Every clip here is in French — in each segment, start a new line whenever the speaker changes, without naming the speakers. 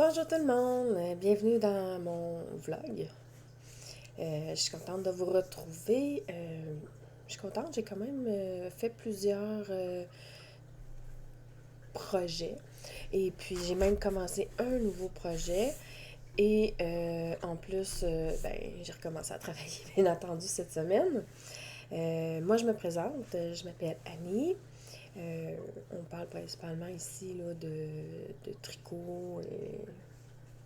Bonjour tout le monde, bienvenue dans mon vlog. Je suis contente de vous retrouver. Je suis contente, j'ai quand même fait plusieurs projets. Et puis j'ai même commencé un nouveau projet. Et en plus, j'ai recommencé à travailler, bien entendu, cette semaine. Moi, je me présente, je m'appelle Annie. Euh, on parle principalement ici là, de tricot et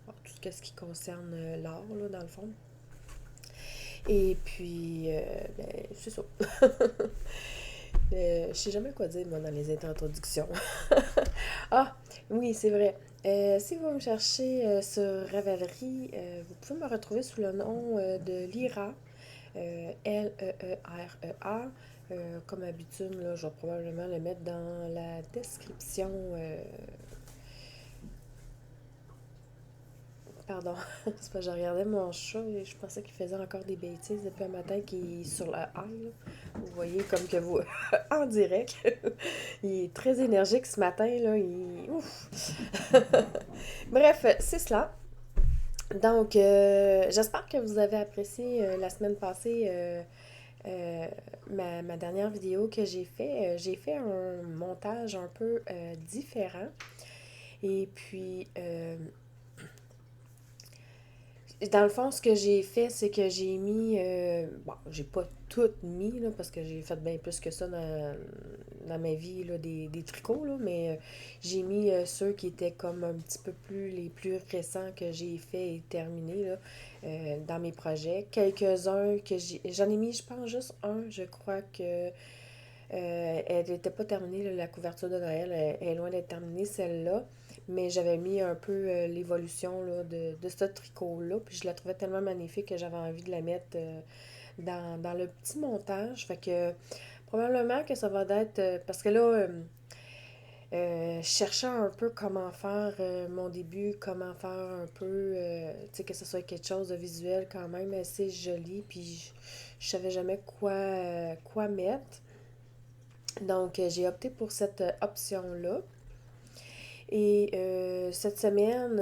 bon, tout ce qui concerne l'art, là, dans le fond. Et puis, c'est ça. Je sais jamais quoi dire, moi, dans les introductions. Ah, oui, c'est vrai. Si vous me cherchez sur Ravelry, vous pouvez me retrouver sous le nom de Lyra, L-E-E-R-E-A. Comme habitude, là, je vais probablement le mettre dans la description. Pardon, c'est parce que je regardais mon chat et je pensais qu'il faisait encore des bêtises depuis un matin qui est sur le high, là. Vous voyez comme que vous en direct. Il est très énergique ce matin, là. Ouf! Bref, c'est cela. Donc, j'espère que vous avez apprécié la semaine passée ma dernière vidéo que j'ai fait. J'ai fait un montage un peu différent. Et puis, dans le fond, ce que j'ai fait, c'est que j'ai mis. Bon, j'ai pas tout mis, là, parce que j'ai fait bien plus que ça dans ma vie, là, des tricots, là, mais j'ai mis ceux qui étaient comme un petit peu plus. Les plus récents que j'ai fait et terminés, là, dans mes projets. Quelques-uns que j'ai. J'en ai mis, je pense, juste un. Je crois que. Elle n'était pas terminée, là, la couverture de Noël. Elle est loin d'être terminée, celle-là. Mais j'avais mis un peu l'évolution là, de ce tricot-là. Puis je la trouvais tellement magnifique que j'avais envie de la mettre dans le petit montage. Fait que probablement que ça va être. Parce que là, je cherchais un peu comment faire mon début, comment faire un peu. Tu sais, que ce soit quelque chose de visuel quand même assez joli. Puis je savais jamais quoi mettre. Donc, j'ai opté pour cette option-là. Et cette semaine,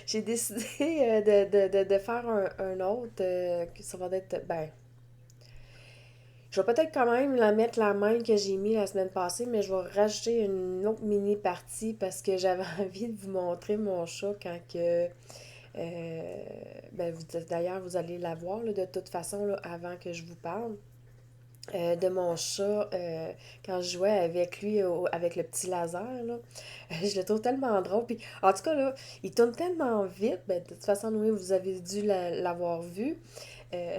j'ai décidé de faire un autre, que ça va être, je vais peut-être quand même la mettre la même que j'ai mis la semaine passée, mais je vais rajouter une autre mini partie parce que j'avais envie de vous montrer mon chat quand que, d'ailleurs, vous allez la voir là, de toute façon là, avant que je vous parle. De mon chat quand je jouais avec lui avec le petit laser là. Je le trouve tellement drôle puis en tout cas là il tourne tellement vite de toute façon oui vous avez dû l'avoir vu. Euh,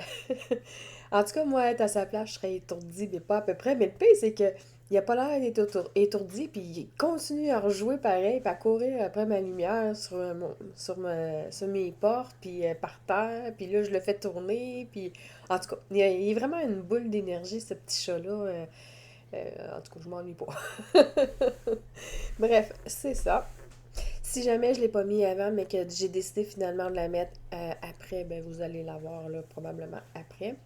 En tout cas moi être à sa place je serais étourdie mais pas à peu près mais le pire c'est que il a pas l'air d'être étourdi puis il continue à rejouer pareil puis à courir après ma lumière sur mes portes puis par terre puis là je le fais tourner puis en tout cas, il est vraiment une boule d'énergie, ce petit chat-là. En tout cas, je m'ennuie pas. Bref, c'est ça. Si jamais je ne l'ai pas mis avant, mais que j'ai décidé finalement de la mettre après, ben vous allez la voir là, probablement après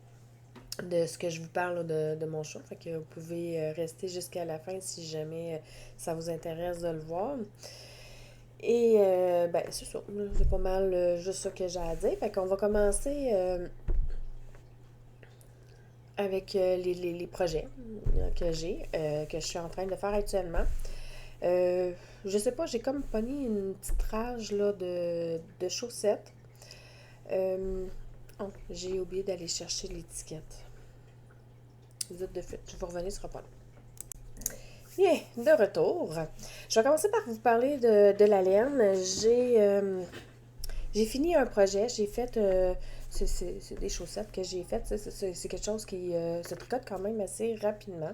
de ce que je vous parle là, de mon chat. Fait que vous pouvez rester jusqu'à la fin si jamais ça vous intéresse de le voir. Et c'est ça. C'est pas mal juste ça que j'ai à dire. Fait qu'on va commencer avec les projets que je suis en train de faire actuellement. Je sais pas, j'ai comme pogné une petite rage là, de chaussettes. Oh, j'ai oublié d'aller chercher l'étiquette. Vite de fait, je vais revenir, ce sera pas long. Bien, de retour. Je vais commencer par vous parler de la laine. J'ai fini un projet, j'ai fait. C'est des chaussettes que j'ai faites. C'est quelque chose qui se tricote quand même assez rapidement.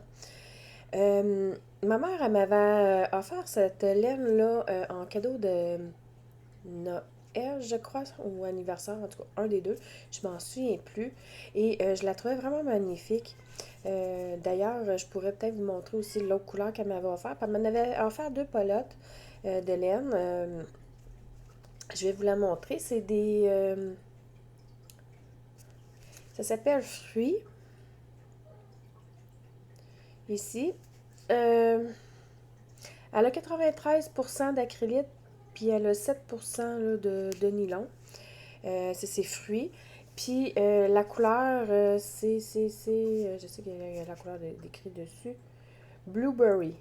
Ma mère, elle m'avait offert cette laine-là en cadeau de Noël, je crois, ou anniversaire, en tout cas, un des deux. Je m'en souviens plus. Et je la trouvais vraiment magnifique. D'ailleurs, je pourrais peut-être vous montrer aussi l'autre couleur qu'elle m'avait offert. Elle m'en avait offert deux pelotes de laine. Je vais vous la montrer. C'est des. Ça s'appelle Fruits, ici. Euh, Elle a 93% d'acrylique puis elle a 7% là, de nylon. C'est ses fruits. Puis la couleur, je sais qu'il y a la couleur décrite dessus, blueberry.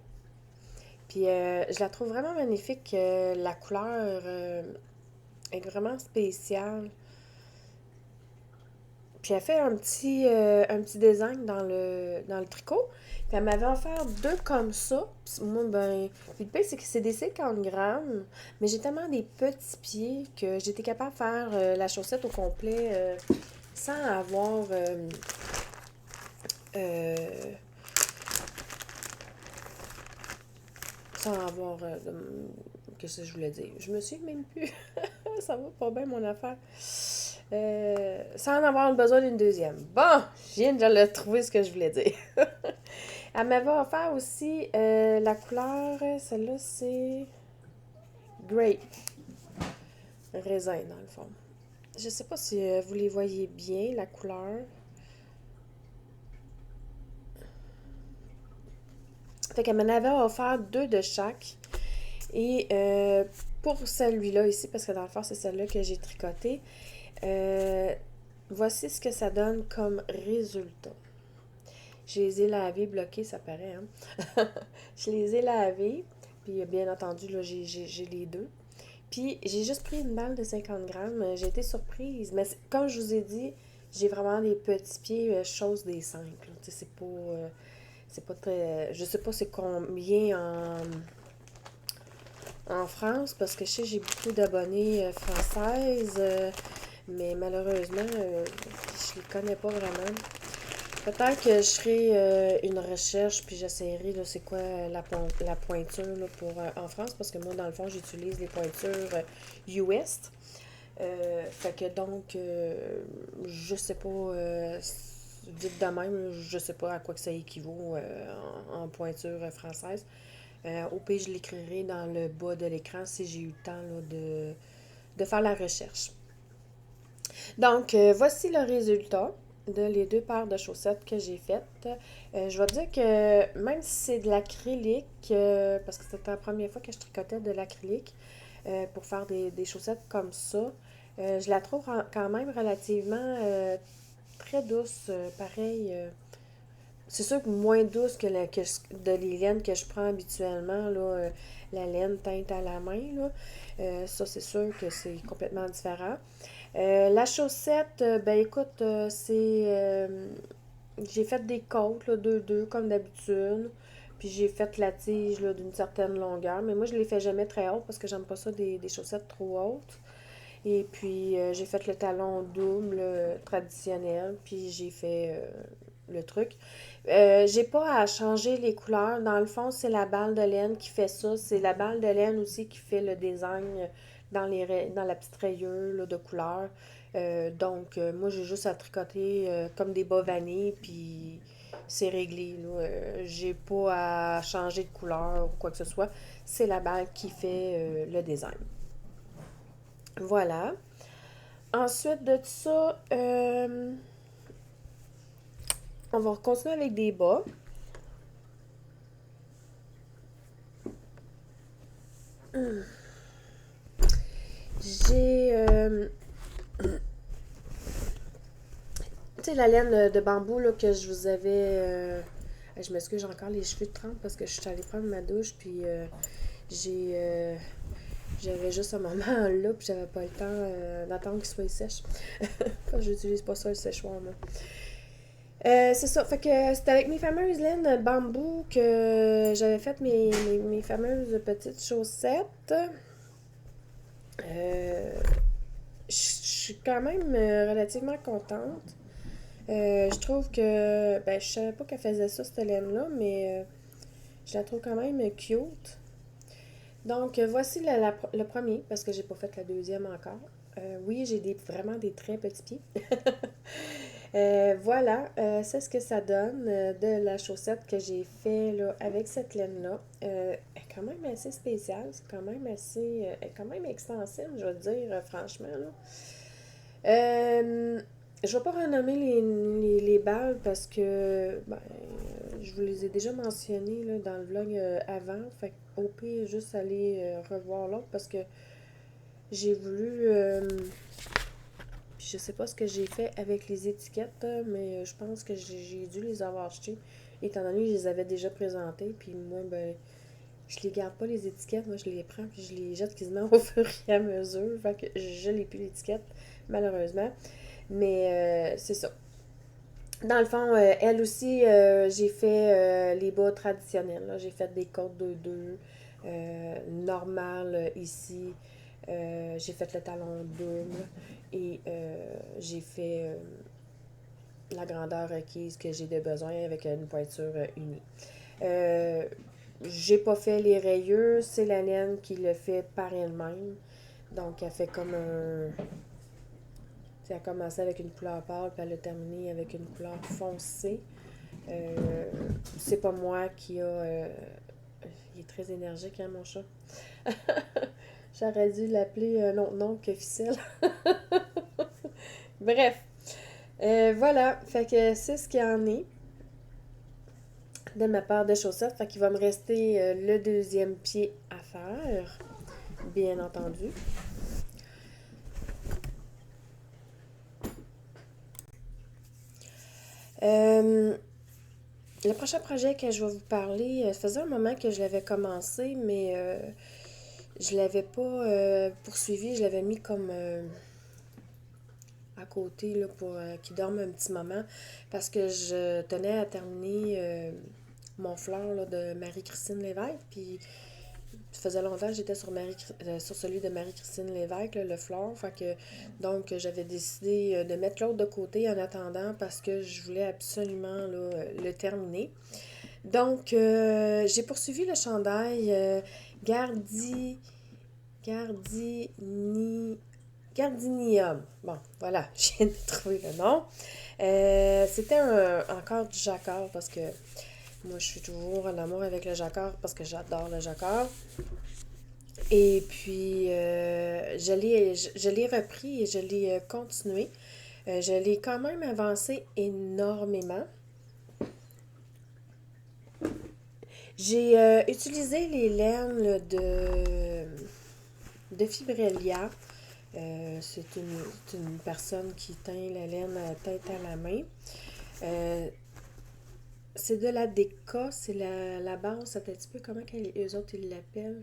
Puis je la trouve vraiment magnifique. La couleur est vraiment spéciale. Puis elle fait un petit design dans le tricot. Puis elle m'avait offert deux comme ça. Puis moi, ben, puis le pire, c'est que c'est des 50 grammes. Mais j'ai tellement des petits pieds que j'étais capable de faire la chaussette au complet sans avoir... euh, sans avoir... qu'est-ce que je voulais dire? Je me suis même plus. Ça va pas bien mon affaire. Sans en avoir besoin d'une deuxième. Bon, je viens de le trouver ce que je voulais dire. Elle m'avait offert aussi la couleur, celle-là c'est grape, raisin dans le fond. Je sais pas si vous les voyez bien, la couleur. Fait qu'elle m'en avait offert deux de chaque. Et pour celui-là ici, parce que dans le fond c'est celle-là que j'ai tricoté, voici ce que ça donne comme résultat. Je les ai lavés, bloqués, ça paraît, hein? Je les ai lavés, puis bien entendu, là, j'ai les deux. Puis j'ai juste pris une balle de 50 grammes. J'ai été surprise. Mais comme je vous ai dit, j'ai vraiment des petits pieds, chose des simples. Tu sais, c'est pas très... Je sais pas c'est combien en France, parce que je sais j'ai beaucoup d'abonnés françaises, mais malheureusement, je les connais pas vraiment. Peut-être que je ferai une recherche puis j'essaierai là, c'est quoi la pointure là, pour en France parce que moi dans le fond j'utilise les pointures US. Fait que donc je sais pas vite de même, je sais pas à quoi que ça équivaut en pointure française. Au pire, je l'écrirai dans le bas de l'écran si j'ai eu le temps là, de faire la recherche. Donc, voici le résultat de les deux paires de chaussettes que j'ai faites. Je vais dire que même si c'est de l'acrylique, parce que c'était la première fois que je tricotais de l'acrylique pour faire des chaussettes comme ça, je la trouve quand même relativement très douce. Pareil, c'est sûr que moins douce que, de les laines que je prends habituellement, là, la laine teinte à la main. Là. Ça, c'est sûr que c'est complètement différent. La chaussette, ben écoute, j'ai fait des côtes, là, deux, comme d'habitude. Puis j'ai fait la tige là, d'une certaine longueur. Mais moi, je les fais jamais très hautes parce que j'aime pas ça des chaussettes trop hautes. Et puis, j'ai fait le talon double traditionnel. Puis j'ai fait le truc. J'ai pas à changer les couleurs. Dans le fond, c'est la balle de laine qui fait ça. C'est la balle de laine aussi qui fait le design dans la petite rayure là, de couleurs. Donc, moi, j'ai juste à tricoter comme des bas vanille, puis c'est réglé. Là. J'ai pas à changer de couleur ou quoi que ce soit. C'est la balle qui fait le design. Voilà. Ensuite de ça, on va continuer avec des bas. J'ai, tu sais, la laine de bambou là, que je vous avais... je m'excuse, j'ai encore les cheveux de trempe parce que je suis allée prendre ma douche, puis j'ai... j'avais juste un moment là, puis j'avais pas le temps d'attendre qu'il soit sèche. Quand j'utilise pas ça, le séchoir, moi. C'est ça, fait que c'était avec mes fameuses laines bambou que j'avais fait mes fameuses petites chaussettes. Je suis quand même relativement contente. Je trouve que, ben, je savais pas qu'elle faisait ça, cette laine-là, mais je la trouve quand même cute. Donc, voici le premier, parce que j'ai pas fait la deuxième encore. Oui, j'ai vraiment des très petits pieds. Voilà, c'est ce que ça donne de la chaussette que j'ai fait là, avec cette laine-là. Elle est quand même assez spéciale, c'est quand même assez, elle est quand même extensible, je veux dire, franchement. Là. Je vais pas renommer les balles parce que ben, je vous les ai déjà mentionnés là, dans le vlog avant. Fait que, au pire, juste aller revoir l'autre parce que j'ai voulu. Puis je sais pas ce que j'ai fait avec les étiquettes, mais je pense que j'ai dû les avoir achetées, étant donné que je les avais déjà présentées. Puis moi, ben, je les garde pas les étiquettes, moi je les prends puis je les jette quasiment au fur et à mesure. Fait que je n'ai plus l'étiquette, malheureusement. Mais c'est ça. Dans le fond, elle aussi, j'ai fait les bas traditionnels, là. J'ai fait des côtes 2-2, normales ici. J'ai fait le talon double et j'ai fait la grandeur requise que j'ai de besoin avec une pointure unie. Euh, j'ai pas fait les rayures, c'est la laine qui le fait par elle-même. Donc, elle fait comme un. Elle a commencé avec une couleur pâle, puis elle a terminé avec une couleur foncée. Euh, c'est pas moi qui a. Il est très énergique, hein, mon chat? J'aurais dû l'appeler un autre nom que Ficelle. Bref, voilà. Fait que c'est ce qu'il y en est de ma part de chaussettes. Fait qu'il va me rester le deuxième pied à faire, bien entendu. Euh, le prochain projet que je vais vous parler, ça faisait un moment que je l'avais commencé, mais je l'avais pas poursuivi. Je l'avais mis comme à côté là, pour qu'il dorme un petit moment parce que je tenais à terminer mon fleur là, de Marie-Christine Lévesque. Puis ça faisait longtemps que j'étais sur celui de Marie-Christine Lévesque, là, le fleur. Fait que, donc, j'avais décidé de mettre l'autre de côté en attendant parce que je voulais absolument là, le terminer. Donc, j'ai poursuivi le chandail Gardi, Gardini, Gardinium. Bon, voilà, je viens de trouver le nom. C'était encore du jacquard parce que moi, je suis toujours en amour avec le jacquard parce que j'adore le jacquard. Et puis, je l'ai repris et je l'ai continué. Je l'ai quand même avancé énormément. J'ai utilisé les laines là, de Fibrelia. C'est une personne qui teint la laine à tête à la main. Euh, c'est de la déca, c'est la base, c'est un petit peu comment eux autres ils l'appellent.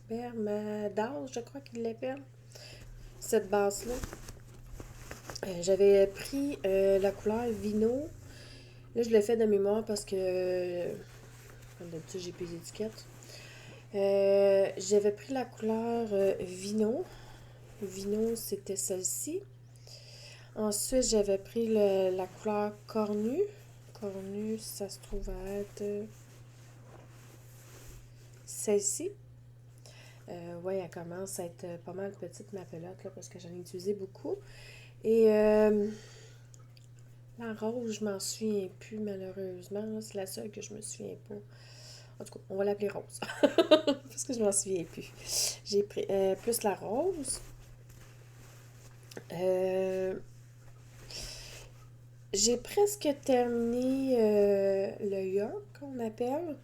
Bermadage, je crois qu'ils l'appellent. Cette base-là. J'avais pris la couleur Vino. Là, je l'ai fait de mémoire parce que, comme d'habitude, j'ai plus d'étiquette. J'avais pris la couleur Vino. Vino, c'était celle-ci. Ensuite, j'avais pris la couleur Cornu. Cornu, ça se trouve à être celle-ci. Ouais, elle commence à être pas mal petite, ma pelote, là, parce que j'en ai utilisé beaucoup. Et la rose, je m'en souviens plus, malheureusement. C'est la seule que je me souviens pas. En tout cas, on va l'appeler rose. Parce que je m'en souviens plus. J'ai pris plus la rose. Euh, j'ai presque terminé le York, qu'on appelle.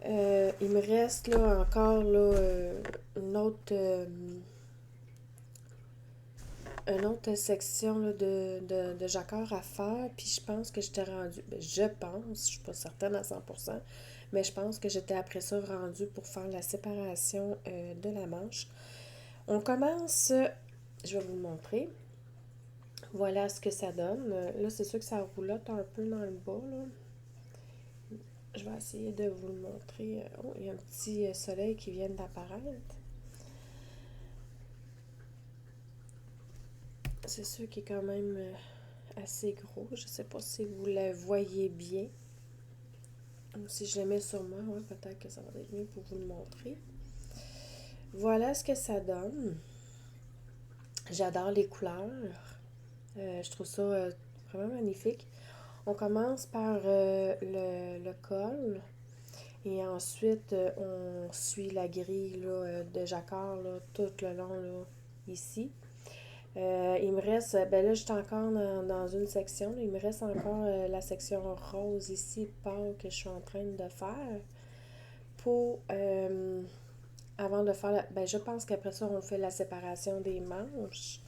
Il me reste là encore là, une autre section là, de jacquard à faire. Puis je pense que j'étais rendue. Ben, je pense, je suis pas certaine à 100%, mais je pense que j'étais après ça rendue pour faire la séparation de la manche. On commence, je vais vous le montrer. Voilà ce que ça donne. Là, c'est sûr que ça roulotte un peu dans le bas, là. Je vais essayer de vous le montrer. Oh, il y a un petit soleil qui vient d'apparaître. C'est sûr qu'il est quand même assez gros. Je ne sais pas si vous le voyez bien. Si je le mets sur moi, ouais, peut-être que ça va être mieux pour vous le montrer. Voilà ce que ça donne. J'adore les couleurs. Je trouve ça vraiment magnifique. On commence par le col et ensuite on suit la grille là, de jacquard là, tout le long là, ici. Il me reste, ben là, je suis encore dans une section, là. Il me reste encore la section rose ici, pâle, que je suis en train de faire. Pour, avant de faire, ben je pense qu'après ça, on fait la séparation des manches.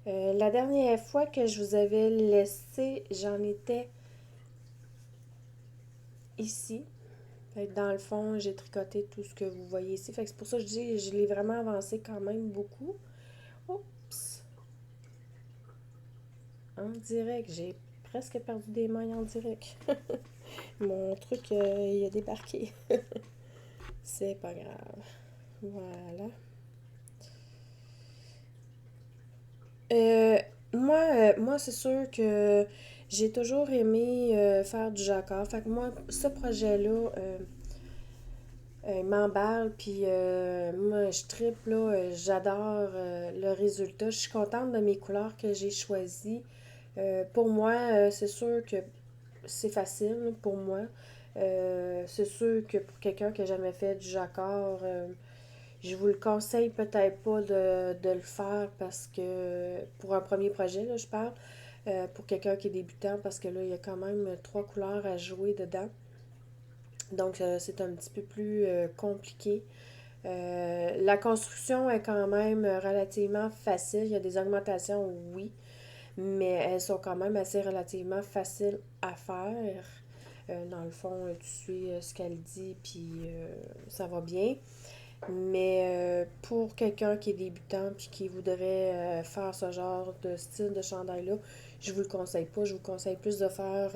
La dernière fois que je vous avais laissé, j'en étais ici. Fait que dans le fond, j'ai tricoté tout ce que vous voyez ici. Fait que c'est pour ça que je dis, je l'ai vraiment avancé quand même beaucoup. Oups! En direct, j'ai presque perdu des mailles en direct. Mon truc, il a débarqué. C'est pas grave. Voilà. Euh, moi c'est sûr que j'ai toujours aimé faire du jacquard. Fait que moi, ce projet-là, il m'emballe, puis moi, je tripe, là, j'adore le résultat. Je suis contente de mes couleurs que j'ai choisies. Pour moi, c'est sûr que c'est facile pour moi. C'est sûr que pour quelqu'un qui n'a jamais fait du jacquard, je vous le conseille peut-être pas de le faire parce que pour un premier projet, là, je parle, pour quelqu'un qui est débutant, parce que là, il y a quand même trois couleurs à jouer dedans. Donc, c'est un petit peu plus compliqué. La construction est quand même relativement facile. Il y a des augmentations, oui, mais elles sont quand même assez relativement faciles à faire. Dans le fond, tu suis ce qu'elle dit, puis ça va bien. Mais pour quelqu'un qui est débutant puis qui voudrait faire ce genre de style de chandail-là, je vous le conseille pas. Je vous conseille plus de faire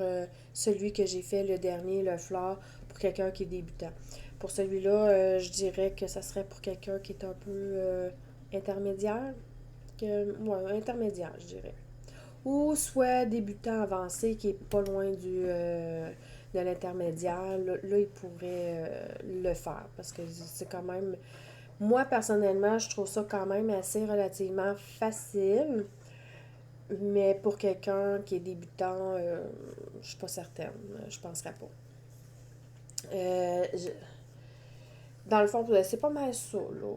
celui que j'ai fait le dernier, le fleur, pour quelqu'un qui est débutant. Pour celui-là, je dirais que ça serait pour quelqu'un qui est un peu intermédiaire. Ouais, intermédiaire, je dirais. Ou soit débutant avancé qui est pas loin de l'intermédiaire. Là, il pourrait le faire parce que c'est quand même moi, personnellement, je trouve ça quand même assez relativement facile, mais pour quelqu'un qui est débutant, je suis pas certaine. Je penserais pas. Je- Dans le fond, c'est pas mal ça, là.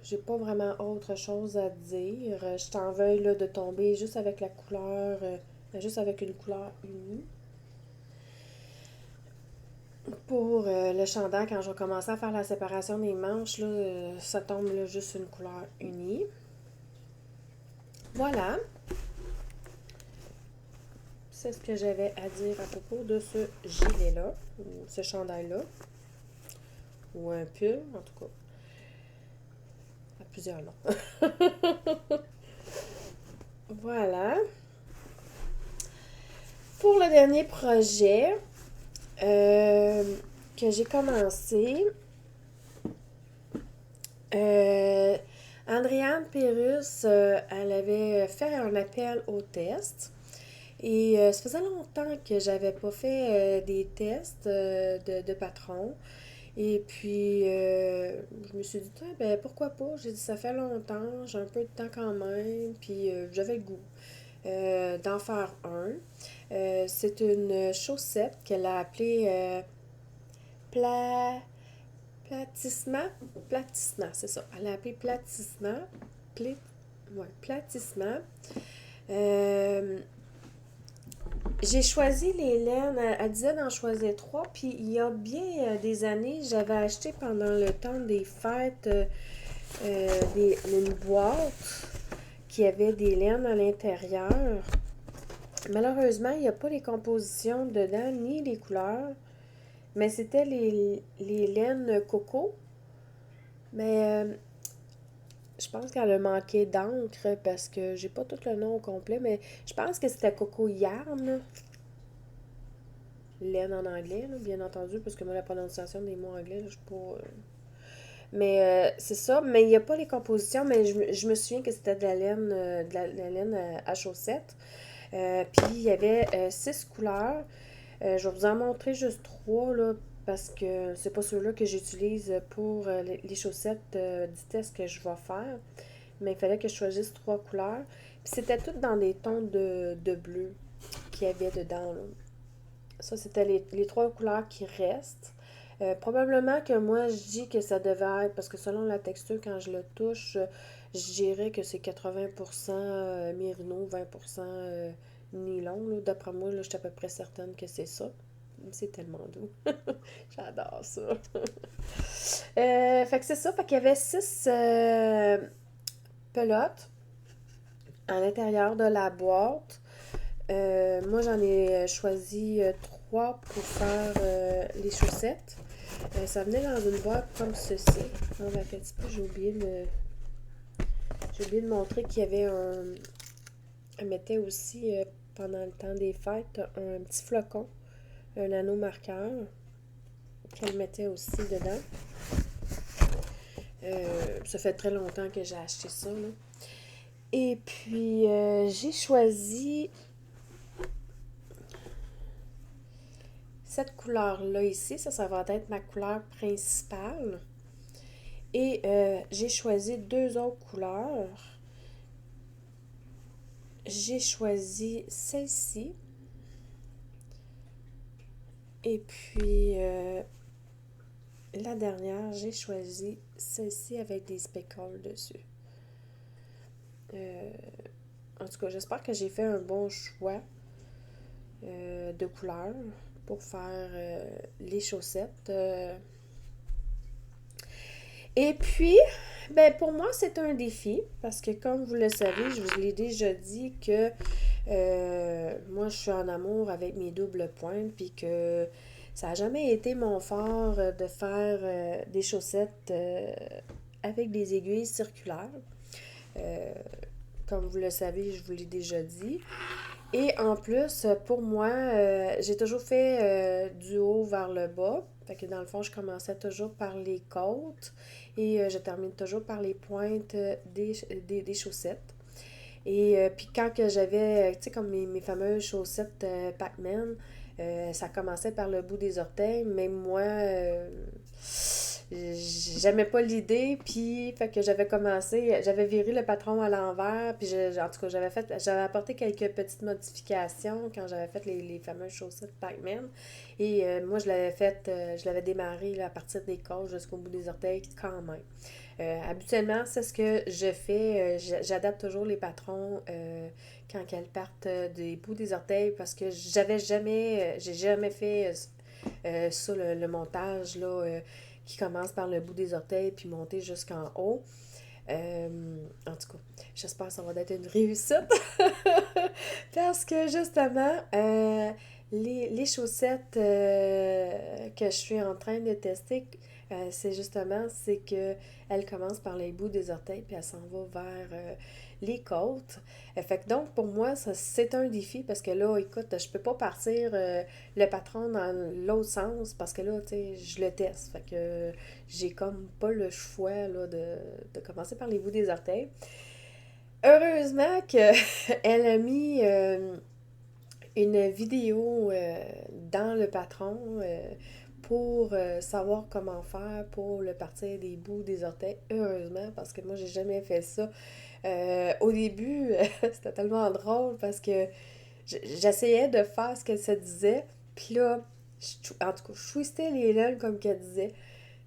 J'ai pas vraiment autre chose à dire. Je t'en veuille là, de tomber juste avec la couleur, juste avec une couleur unie. Pour le chandail, quand je vais commencer à faire la séparation des manches, là, ça tombe là, juste une couleur unie. Voilà. C'est ce que j'avais à dire à propos de ce gilet-là, ou ce chandail-là, ou un pull, en tout cas. À plusieurs noms. Voilà. Pour le dernier projet euh, que j'ai commencé, euh, Andréane Pérus, elle avait fait un appel au test. Et ça faisait longtemps que j'avais pas fait des tests de patron. Et puis, je me suis dit, ah, ben pourquoi pas? J'ai dit, ça fait longtemps, j'ai un peu de temps quand même, puis j'avais le goût d'en faire un. C'est une chaussette qu'elle a appelée pla... platissement. Platissement, c'est ça. Elle a appelé platissement. Pla... Ouais, platissement. Euh, J'ai choisi les laines. Elle disait d'en choisir trois. Puis il y a bien des années, j'avais acheté pendant le temps des fêtes une boîte qui avait des laines à l'intérieur. Malheureusement, il n'y a pas les compositions dedans ni les couleurs. Mais c'était les laines coco. Mais je pense qu'elle a manqué d'encre parce que j'ai pas tout le nom au complet. Mais je pense que c'était coco yarn. Laine en anglais, là, bien entendu, parce que moi, la prononciation des mots anglais, là, je suis pas. Mais c'est ça. Mais il n'y a pas les compositions, mais je me souviens que c'était de la laine, de la laine à chaussettes. Puis il y avait six couleurs. Je vais vous en montrer juste trois, là, parce que c'est pas ceux-là que j'utilise pour les chaussettes du test que je vais faire. Mais il fallait que je choisisse trois couleurs. Puis c'était toutes dans des tons de bleu qu'il y avait dedans, là. Ça, c'était les trois couleurs qui restent. Probablement que moi, je dis que ça devait être, parce que selon la texture, quand je le touche, je dirais que c'est 80% mérino, 20% nylon. Là. D'après moi, là, je suis à peu près certaine que c'est ça. C'est tellement doux. J'adore ça. Fait que c'est ça. Fait qu'il y avait 6 pelotes à l'intérieur de la boîte. Moi, j'en ai choisi 3 pour faire les chaussettes. Ça venait dans une boîte comme ceci. On va un petit peu, j'ai oublié de montrer qu'il y avait un. Elle mettait aussi, pendant le temps des fêtes, un petit flocon, un anneau marqueur qu'elle mettait aussi dedans. Ça fait très longtemps que j'ai acheté ça, là. Et puis, j'ai choisi cette couleur-là ici. Ça va être ma couleur principale. Et j'ai choisi 2 autres couleurs. J'ai choisi celle-ci. Et puis, la dernière, j'ai choisi celle-ci avec des speckles dessus. Euh, En tout cas, j'espère que j'ai fait un bon choix de couleurs pour faire les chaussettes. Et puis, ben pour moi, c'est un défi parce que comme vous le savez, je vous l'ai déjà dit que moi, je suis en amour avec mes doubles pointes puis que ça n'a jamais été mon fort de faire des chaussettes avec des aiguilles circulaires. Euh, Comme vous le savez, je vous l'ai déjà dit. Et en plus, pour moi, j'ai toujours fait du haut vers le bas. Fait que dans le fond, je commençais toujours par les côtes et je termine toujours par les pointes des chaussettes. Et puis quand que j'avais, tu sais, comme mes fameuses chaussettes Pac-Man, ça commençait par le bout des orteils. Même moi, j'aimais pas l'idée, puis fait que j'avais viré le patron à l'envers, puis en tout cas, j'avais apporté quelques petites modifications quand j'avais fait les fameuses chaussettes Pac-Man. Et moi, je l'avais démarré là, à partir des côtes jusqu'au bout des orteils quand même. Habituellement, c'est ce que je fais. J'adapte toujours les patrons quand elles partent des bouts des orteils parce que j'ai jamais fait ça, le montage là, qui commence par le bout des orteils puis monter jusqu'en haut. En tout cas, j'espère que ça va être une réussite parce que justement, les chaussettes que je suis en train de tester, c'est que elle commence par les bouts des orteils puis elle s'en va vers les côtes. Fait que donc pour moi, c'est un défi parce que là, écoute, je peux pas partir le patron dans l'autre sens parce que là, tu sais, je le teste. Fait que j'ai comme pas le choix là, de commencer par les bouts des orteils. Heureusement qu'elle a mis une vidéo dans le patron pour savoir comment faire pour le partir des bouts des orteils. Heureusement, parce que moi, j'ai jamais fait ça. Au début, c'était tellement drôle parce que j'essayais de faire ce qu'elle se disait. Puis là, en tout cas, je twistais les lèvres comme qu'elle disait.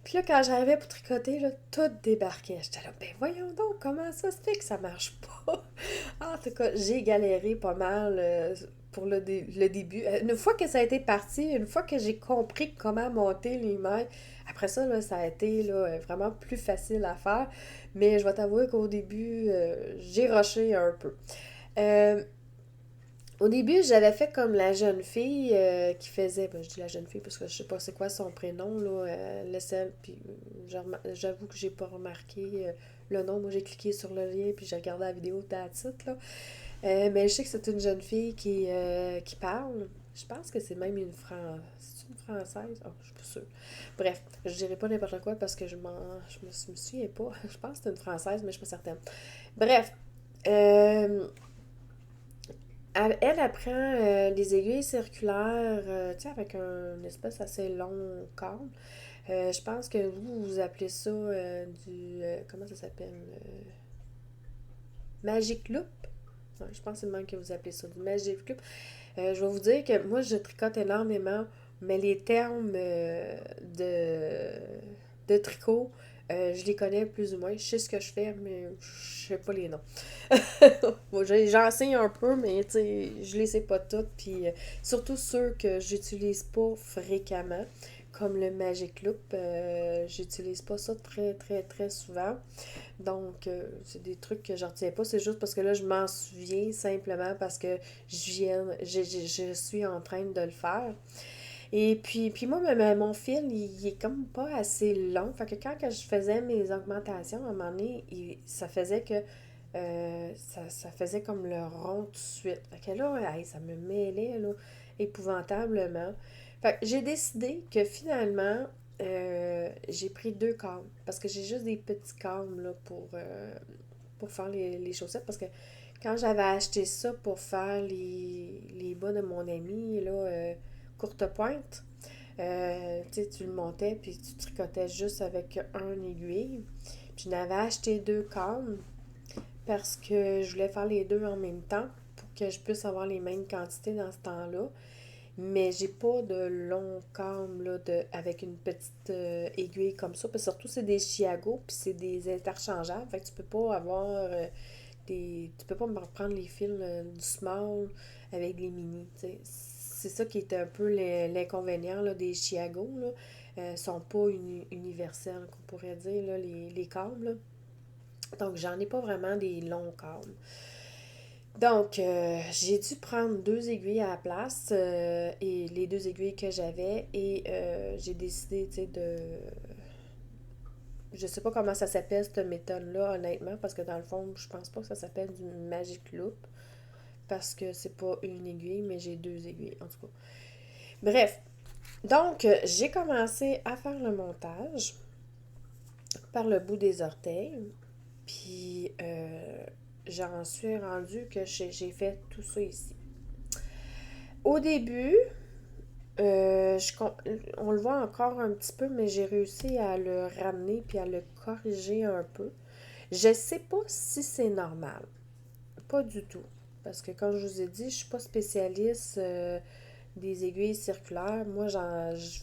Puis là, quand j'arrivais pour tricoter, là, tout débarquait. J'étais là, ben voyons donc, comment ça se fait que ça marche pas? En tout cas, j'ai galéré pas mal pour le début. Une fois que ça a été parti, une fois que j'ai compris comment monter les mailles, après ça, là, ça a été là, vraiment plus facile à faire. Mais je vais t'avouer qu'au début, j'ai rushé un peu. Euh, Au début, j'avais fait comme la jeune fille qui faisait, ben, je dis la jeune fille parce que je sais pas c'est quoi son prénom, là, l'essai, puis j'avoue que j'ai pas remarqué le nom. Moi, j'ai cliqué sur le lien, puis j'ai regardé la vidéo titre, là. Mais je sais que c'est une jeune fille qui parle. Je pense que c'est même c'est une Française? Oh, je suis pas sûre. Bref, je dirais pas n'importe quoi parce que je me souviens pas. Je pense que c'est une Française, mais je suis pas certaine. Bref, euh, elle apprend des aiguilles circulaires, tu sais, avec un espèce assez long câble. Je pense que vous appelez ça comment ça s'appelle? Magic Loop? Ouais, je pense que c'est le même que vous appelez ça, du Magic Loop. Je vais vous dire que moi, je tricote énormément, mais les termes de tricot, je les connais plus ou moins. Je sais ce que je fais, mais je sais pas les noms. Bon, j'enseigne un peu, mais tu sais, je les sais pas toutes. Puis surtout ceux que j'utilise pas fréquemment, comme le Magic Loop, j'utilise pas ça très, très, très souvent. Donc, c'est des trucs que je retiens pas. C'est juste parce que là, je m'en souviens simplement parce que je suis en train de le faire. Et puis moi, mon fil, il est comme pas assez long. Fait que quand que je faisais mes augmentations, à un moment donné, ça faisait que ça faisait comme le rond tout de suite. Fait que là, hey, ça me mêlait là, épouvantablement. Fait que j'ai décidé que finalement, j'ai pris deux câbles. Parce que j'ai juste des petits câbles là, pour faire les chaussettes. Parce que quand j'avais acheté ça pour faire les bas de mon ami, là, courte pointe, tu sais, tu le montais puis tu tricotais juste avec un aiguille. Puis j'en avais acheté deux câbles parce que je voulais faire les deux en même temps pour que je puisse avoir les mêmes quantités dans ce temps-là. Mais j'ai pas de long câble là, avec une petite aiguille comme ça. Puis surtout, c'est des Chiago, puis c'est des interchangeables. Fait que tu peux pas avoir tu peux pas me reprendre les fils du small avec les mini. T'sais. C'est ça qui est un peu l'inconvénient là, des Chiago. Là. Sont pas universels, qu'on pourrait dire, là, les câbles. Là. Donc, j'en ai pas vraiment des longs câbles. Donc, j'ai dû prendre deux aiguilles à la place, et les deux aiguilles que j'avais, et j'ai décidé, tu sais, de... Je sais pas comment ça s'appelle, cette méthode-là, honnêtement, parce que dans le fond, je pense pas que ça s'appelle du Magic Loop, parce que c'est pas une aiguille, mais j'ai deux aiguilles, en tout cas. Bref, donc, j'ai commencé à faire le montage par le bout des orteils, puis j'en suis rendue que j'ai fait tout ça ici. Au début, on le voit encore un petit peu, mais j'ai réussi à le ramener puis à le corriger un peu. Je sais pas si c'est normal. Pas du tout. Parce que comme je vous ai dit, je suis pas spécialiste des aiguilles circulaires. Moi, je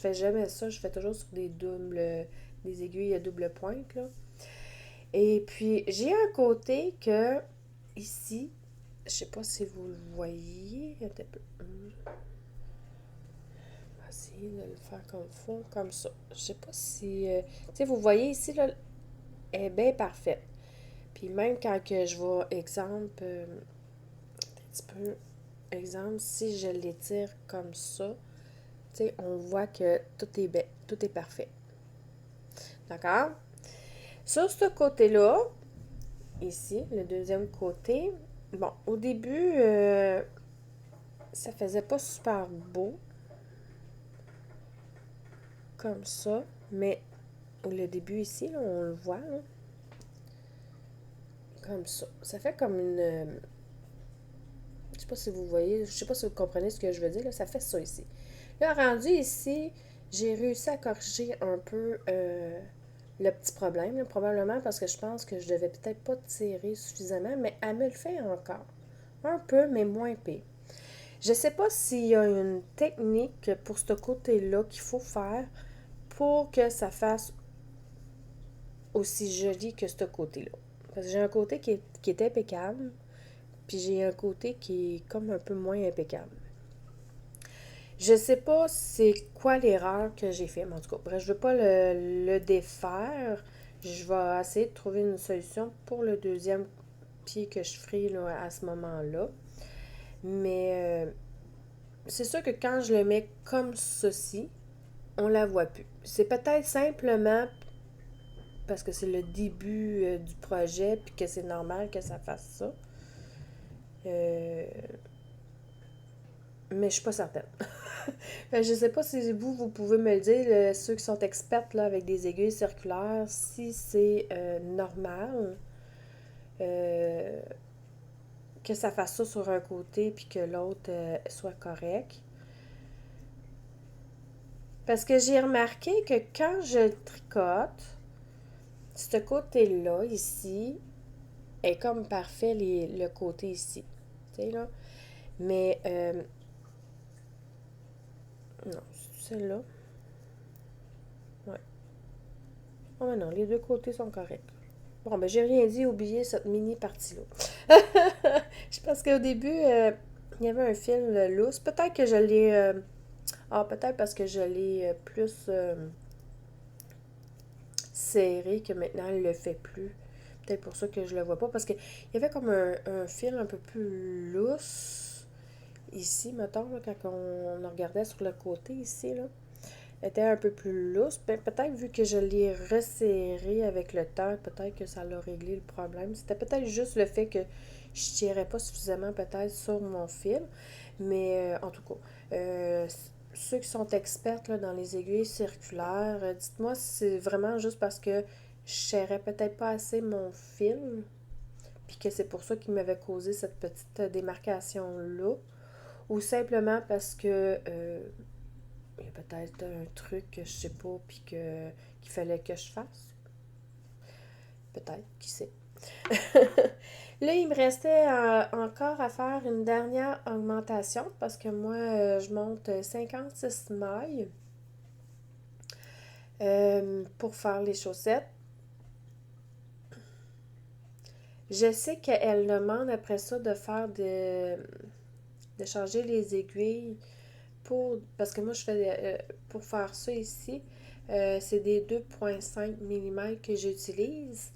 fais jamais ça. Je fais toujours sur des aiguilles à double pointe, là. Et puis, j'ai un côté que, ici, je sais pas si vous le voyez. Attends un peu. Essayer de le faire comme il faut, comme ça. Je sais pas si... tu sais, vous voyez ici, là, elle est bien parfaite. Puis même quand que je vais, exemple, un petit peu, exemple, si je l'étire comme ça, tu sais, on voit que tout est parfait. D'accord? Sur ce côté-là, ici, le deuxième côté, bon, au début, ça faisait pas super beau, comme ça, mais le début ici, là, on le voit, là, comme ça. Ça fait comme une... je sais pas si vous voyez, je sais pas si vous comprenez ce que je veux dire, là, ça fait ça ici. Là, rendu ici, j'ai réussi à corriger un peu le petit problème, là, probablement parce que je pense que je devais peut-être pas tirer suffisamment, mais elle me le fait encore. Un peu, mais moins pire. Je sais pas s'il y a une technique pour ce côté-là qu'il faut faire pour que ça fasse aussi joli que ce côté-là. Parce que j'ai un côté qui est impeccable, puis j'ai un côté qui est comme un peu moins impeccable. Je sais pas c'est quoi l'erreur que j'ai fait, mais en tout cas, bref, je veux pas le défaire. Je vais essayer de trouver une solution pour le deuxième pied que je ferai là, à ce moment-là. Mais c'est sûr que quand je le mets comme ceci, on la voit plus. C'est peut-être simplement parce que c'est le début du projet puis que c'est normal que ça fasse ça. Euh, mais je suis pas certaine. Je sais pas si vous pouvez me le dire, ceux qui sont experts là, avec des aiguilles circulaires, si c'est normal euh, que ça fasse ça sur un côté puis que l'autre soit correct. Parce que j'ai remarqué que quand je tricote, ce côté-là, ici, est comme parfait le côté ici. Tu sais, là. Mais Non, c'est celle-là. Ouais. Oh, mais non, les deux côtés sont corrects. Bon, ben, j'ai rien dit, oubliez cette mini partie-là. Je pense qu'au début, il y avait un fil lousse. Peut-être que je l'ai. Peut-être parce que je l'ai plus serré que maintenant elle le fait plus. Peut-être pour ça que je le vois pas. Parce qu'il y avait comme un fil un peu plus lousse ici, mettons, là, quand on regardait sur le côté ici, là. Était un peu plus lousse. Ben, peut-être vu que je l'ai resserré avec le temps, peut-être que ça l'a réglé le problème. C'était peut-être juste le fait que je tirais pas suffisamment peut-être sur mon fil. Mais en tout cas, ceux qui sont experts là, dans les aiguilles circulaires, dites-moi si c'est vraiment juste parce que je serrais peut-être pas assez mon fil, puis que c'est pour ça qu'il m'avait causé cette petite démarcation-là, ou simplement parce que il y a peut-être un truc que je sais pas, puis qu'il fallait que je fasse. Peut-être, qui sait. Là, il me restait encore à faire une dernière augmentation parce que moi, je monte 56 mailles pour faire les chaussettes. Je sais qu'elle demande après ça de faire de changer les aiguilles parce que moi, je fais pour faire ça ici, c'est des 2,5 mm que j'utilise.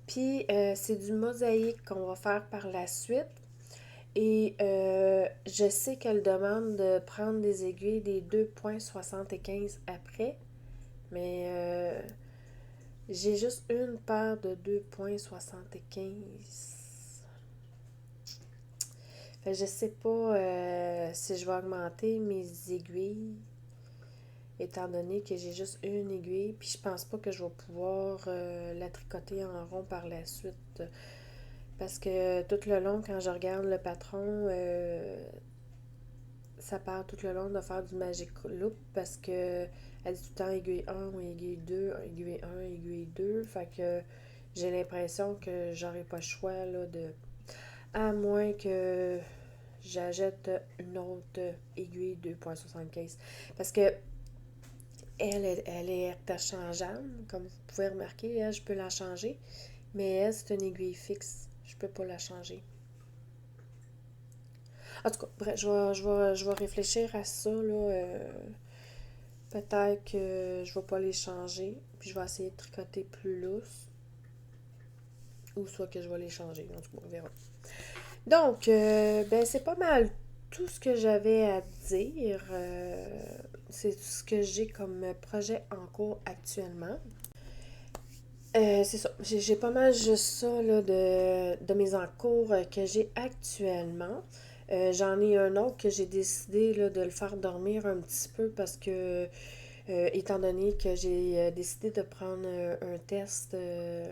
Puis, c'est du mosaïque qu'on va faire par la suite. Et je sais qu'elle demande de prendre des aiguilles des 2,75 après. Mais j'ai juste une paire de 2,75. Fait que je sais pas si je vais augmenter mes aiguilles, étant donné que j'ai juste une aiguille. Puis je pense pas que je vais pouvoir la tricoter en rond par la suite. Parce que tout le long, quand je regarde le patron, ça part tout le long de faire du Magic Loop parce que elle dit tout le temps aiguille 1 ou aiguille 2, aiguille 1, aiguille 2. Fait que j'ai l'impression que j'aurai pas le choix là, de. À moins que j'achète une autre aiguille 2,75. Parce que elle est interchangeable, comme vous pouvez remarquer. Elle, je peux la changer. Mais elle, c'est une aiguille fixe. Je peux pas la changer. En tout cas, bref, je vais réfléchir à ça, là. Peut-être que je vais pas les changer, puis je vais essayer de tricoter plus lousse, ou soit que je vais les changer. En tout cas, on verra. Donc, ben, c'est pas mal tout ce que j'avais à dire. C'est tout ce que j'ai comme projet en cours actuellement. C'est ça. J'ai pas mal juste ça là, de mes encours que j'ai actuellement. J'en ai un autre que j'ai décidé là, de le faire dormir un petit peu parce que, étant donné que j'ai décidé de prendre un test, là,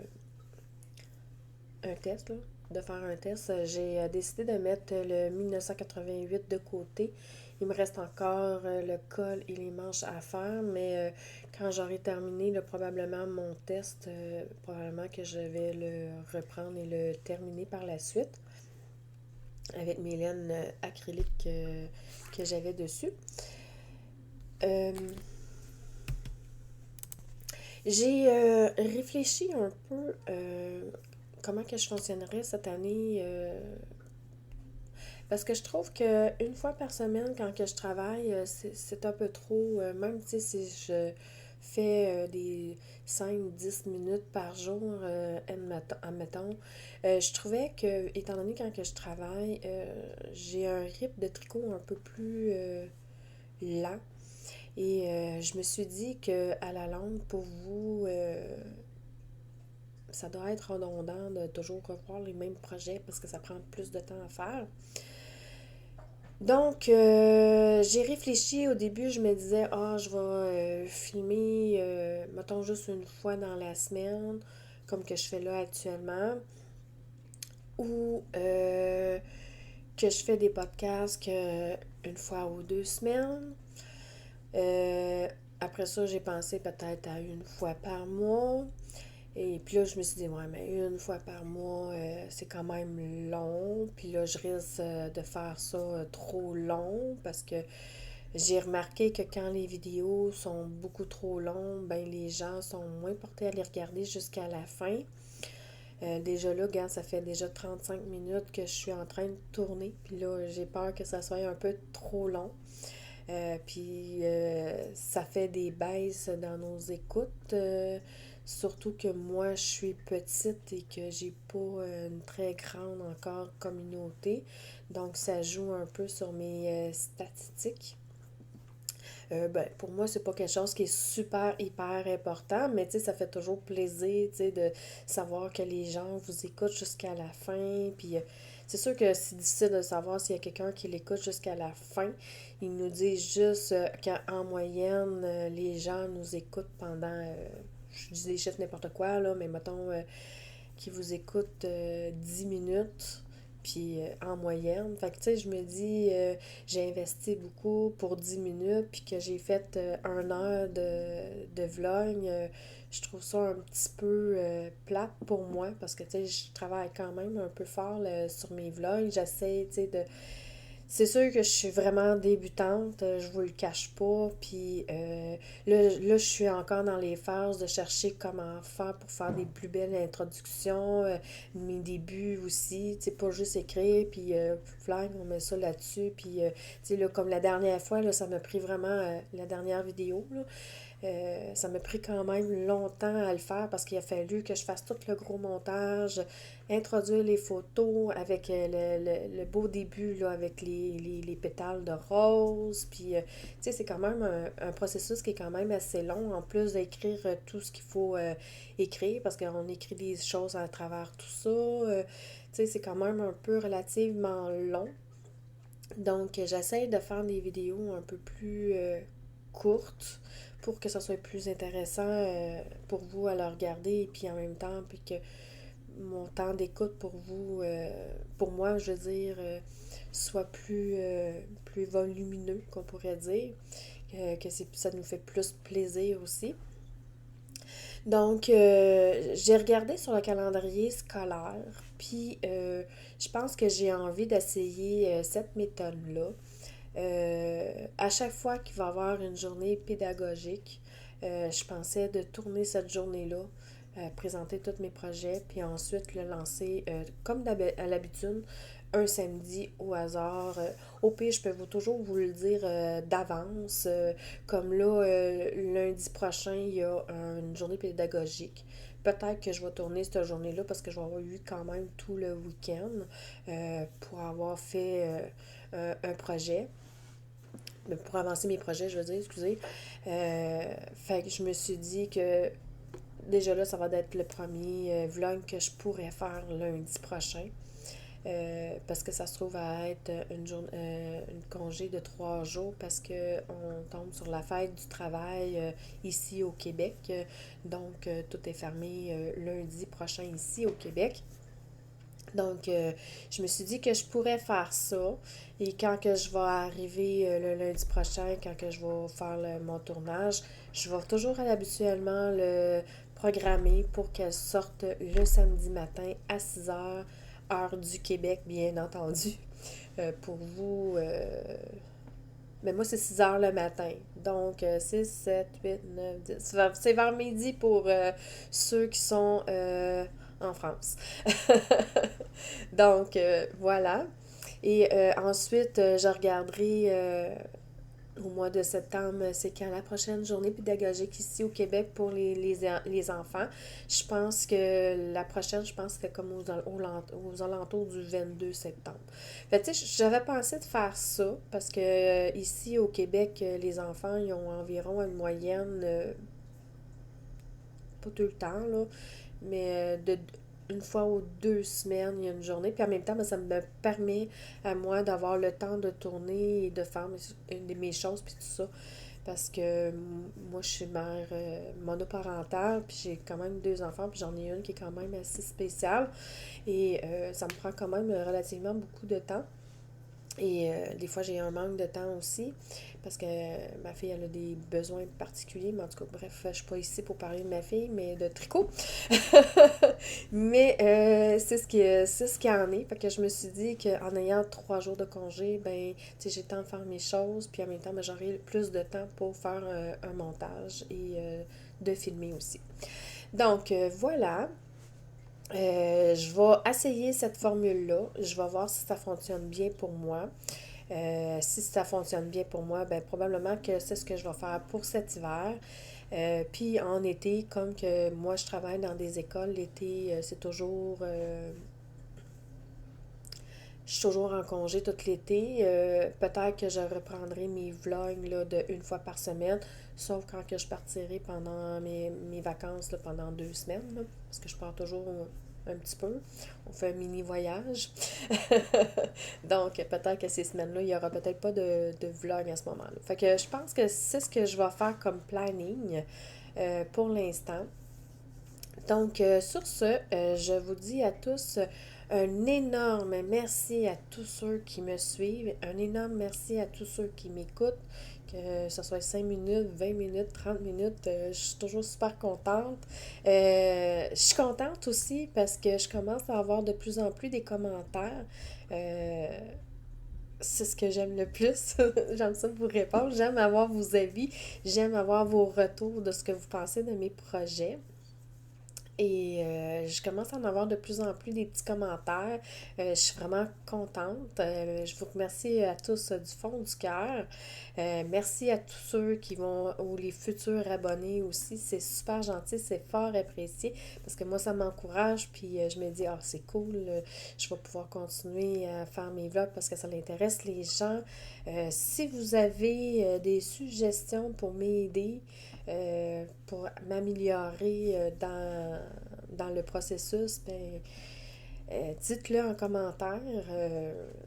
de faire un test, j'ai décidé de mettre le 1988 de côté. Il me reste encore le col et les manches à faire, mais quand j'aurai terminé probablement mon test, probablement que je vais le reprendre et le terminer par la suite avec mes laines acryliques que j'avais dessus. Euh, j'ai réfléchi un peu comment que je fonctionnerais cette année parce que je trouve que une fois par semaine, quand que je travaille, c'est un peu trop. Même si je fais des 5-10 minutes par jour, admettons, je trouvais que, étant donné quand que je travaille, j'ai un rythme de tricot un peu plus lent. Et je me suis dit que à la longue, pour vous, ça doit être redondant de toujours revoir les mêmes projets parce que ça prend plus de temps à faire. Donc, j'ai réfléchi au début, je me disais, je vais filmer, mettons, juste une fois dans la semaine, comme que je fais là actuellement, ou que je fais des podcasts une fois ou 2 semaines. Euh, Après ça, j'ai pensé peut-être à une fois par mois. Et puis là, je me suis dit, ouais, mais une fois par mois, c'est quand même long. Puis là, je risque de faire ça trop long parce que J'ai remarqué que quand les vidéos sont beaucoup trop longues, ben les gens sont moins portés à les regarder jusqu'à la fin. Déjà là, regarde, ça fait déjà 35 minutes que je suis en train de tourner. Puis là, j'ai peur que ça soit un peu trop long. Ça fait des baisses dans nos écoutes. Surtout que moi, je suis petite et que j'ai pas une très grande encore communauté. Donc, ça joue un peu sur mes statistiques. Pour moi, c'est pas quelque chose qui est super, hyper important, mais tu sais, ça fait toujours plaisir, tu sais, de savoir que les gens vous écoutent jusqu'à la fin. C'est sûr que c'est difficile de savoir s'il y a quelqu'un qui l'écoute jusqu'à la fin. Ils nous disent juste qu'en moyenne, les gens nous écoutent pendant, je dis des chiffres n'importe quoi, là, mais mettons, qui vous écoutent 10 minutes. Puis en moyenne. Fait que tu sais, je me dis, j'ai investi beaucoup pour 10 minutes, puis que j'ai fait 1 heure de vlog. Je trouve ça un petit peu plate pour moi, parce que tu sais, je travaille quand même un peu fort là, sur mes vlogs. J'essaie, tu sais, de c'est sûr que je suis vraiment débutante, je vous le cache pas. Là, je suis encore dans les phases de chercher comment faire pour faire des plus belles introductions, mes débuts aussi, tu sais, pas juste écrire, flag, on met ça là-dessus. Tu sais, là, comme la dernière fois, là, ça m'a pris vraiment, la dernière vidéo, là, ça m'a pris quand même longtemps à le faire parce qu'il a fallu que je fasse tout le gros montage, introduire les photos avec le beau début là, avec les pétales de rose. Tu sais, c'est quand même un processus qui est quand même assez long en plus d'écrire tout ce qu'il faut écrire parce qu'on écrit des choses à travers tout ça. Tu sais, c'est quand même un peu relativement long. Donc, j'essaie de faire des vidéos un peu plus courtes pour que ça soit plus intéressant pour vous à le regarder et puis en même temps, puis que mon temps d'écoute pour vous, pour moi, je veux dire, soit plus volumineux, qu'on pourrait dire, ça nous fait plus plaisir aussi. Donc, j'ai regardé sur le calendrier scolaire, je pense que j'ai envie d'essayer cette méthode-là. À chaque fois qu'il va y avoir une journée pédagogique, je pensais de tourner cette journée-là, présenter tous mes projets, puis ensuite le lancer comme à l'habitude, un samedi au hasard. Au pire, je peux toujours vous le dire d'avance. Comme là, lundi prochain, il y a une journée pédagogique. Peut-être que je vais tourner cette journée-là parce que je vais avoir eu quand même tout le week-end pour avoir fait un projet pour avancer mes projets, je veux dire, excusez. Fait que je me suis dit que déjà là, ça va être le premier vlog que je pourrais faire lundi prochain. Parce que ça se trouve à être une congé de 3 jours parce que on tombe sur la fête du travail ici au Québec. Tout est fermé lundi prochain ici au Québec. Donc, je me suis dit que je pourrais faire ça. Et quand que je vais arriver le lundi prochain, quand que je vais faire mon tournage, je vais toujours habituellement le programmer pour qu'elle sorte le samedi matin à 6 heures, heure du Québec, bien entendu. Pour vous, mais moi, c'est 6 heures le matin. Donc, 6, 7, 8, 9, 10. C'est vers midi pour ceux qui sont en France. Donc, voilà. Ensuite, je regarderai au mois de septembre, c'est quand la prochaine journée pédagogique ici au Québec pour les enfants. Je pense que la prochaine, je pense que c'est comme aux alentours du 22 septembre. Fait tu sais, j'avais pensé de faire ça parce que ici au Québec, les enfants, ils ont environ une moyenne, pas tout le temps, là, mais de une fois ou 2 semaines, il y a une journée. Puis en même temps, ben, ça me permet à moi d'avoir le temps de tourner et de faire mes choses, puis tout ça. Parce que moi, je suis mère monoparentale, puis j'ai quand même 2 enfants, puis j'en ai une qui est quand même assez spéciale. Ça me prend quand même relativement beaucoup de temps. Et des fois, j'ai un manque de temps aussi parce que ma fille, elle a des besoins particuliers. Mais en tout cas, bref, je suis pas ici pour parler de ma fille, mais de tricot. Mais c'est ce qu'il en est. Fait que je me suis dit qu'en ayant 3 jours de congé, ben, tu sais, j'ai le temps de faire mes choses. Puis en même temps, ben, j'aurai plus de temps pour faire un montage et de filmer aussi. Donc, voilà. Je vais essayer cette formule-là. Je vais voir si ça fonctionne bien pour moi. Si ça fonctionne bien pour moi, ben probablement que c'est ce que je vais faire pour cet hiver. Puis en été, comme que moi je travaille dans des écoles, l'été, c'est toujours je suis toujours en congé tout l'été. Peut-être que je reprendrai mes vlogs là, de une fois par semaine, sauf quand que je partirai pendant mes vacances là, pendant 2 semaines, là, parce que je pars toujours un petit peu. On fait un mini voyage. Donc, peut-être que ces semaines-là, il n'y aura peut-être pas de vlog à ce moment-là. Fait que je pense que c'est ce que je vais faire comme planning pour l'instant. Donc, sur ce, je vous dis à tous un énorme merci à tous ceux qui me suivent, un énorme merci à tous ceux qui m'écoutent, que ce soit 5 minutes, 20 minutes, 30 minutes, je suis toujours super contente. Je suis contente aussi parce que je commence à avoir de plus en plus des commentaires. Euh, c'est ce que j'aime le plus. J'aime ça vous répondre. J'aime avoir vos avis. J'aime avoir vos retours de ce que vous pensez de mes projets. Et je commence à en avoir de plus en plus des petits commentaires. Je suis vraiment contente. Je vous remercie à tous du fond du cœur. Merci à tous ceux qui vont, ou les futurs abonnés aussi. C'est super gentil, c'est fort apprécié parce que moi, ça m'encourage. Puis je me dis, ah, c'est cool, je vais pouvoir continuer à faire mes vlogs parce que ça intéresse les gens. Si vous avez des suggestions pour m'aider, pour m'améliorer dans le processus, ben, dites-le en commentaire.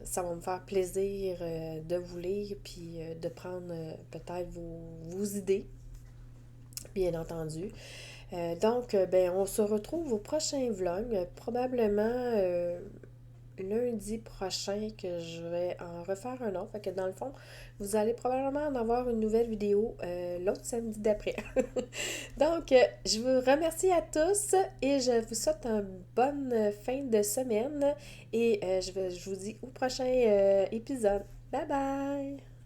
Ça va me faire plaisir de vous lire puis de prendre peut-être vos idées, bien entendu. Donc, ben, on se retrouve au prochain vlog, probablement lundi prochain que je vais en refaire un autre. Fait que dans le fond, vous allez probablement en avoir une nouvelle vidéo l'autre samedi d'après. Donc, je vous remercie à tous et je vous souhaite une bonne fin de semaine et je vous dis au prochain épisode. Bye bye!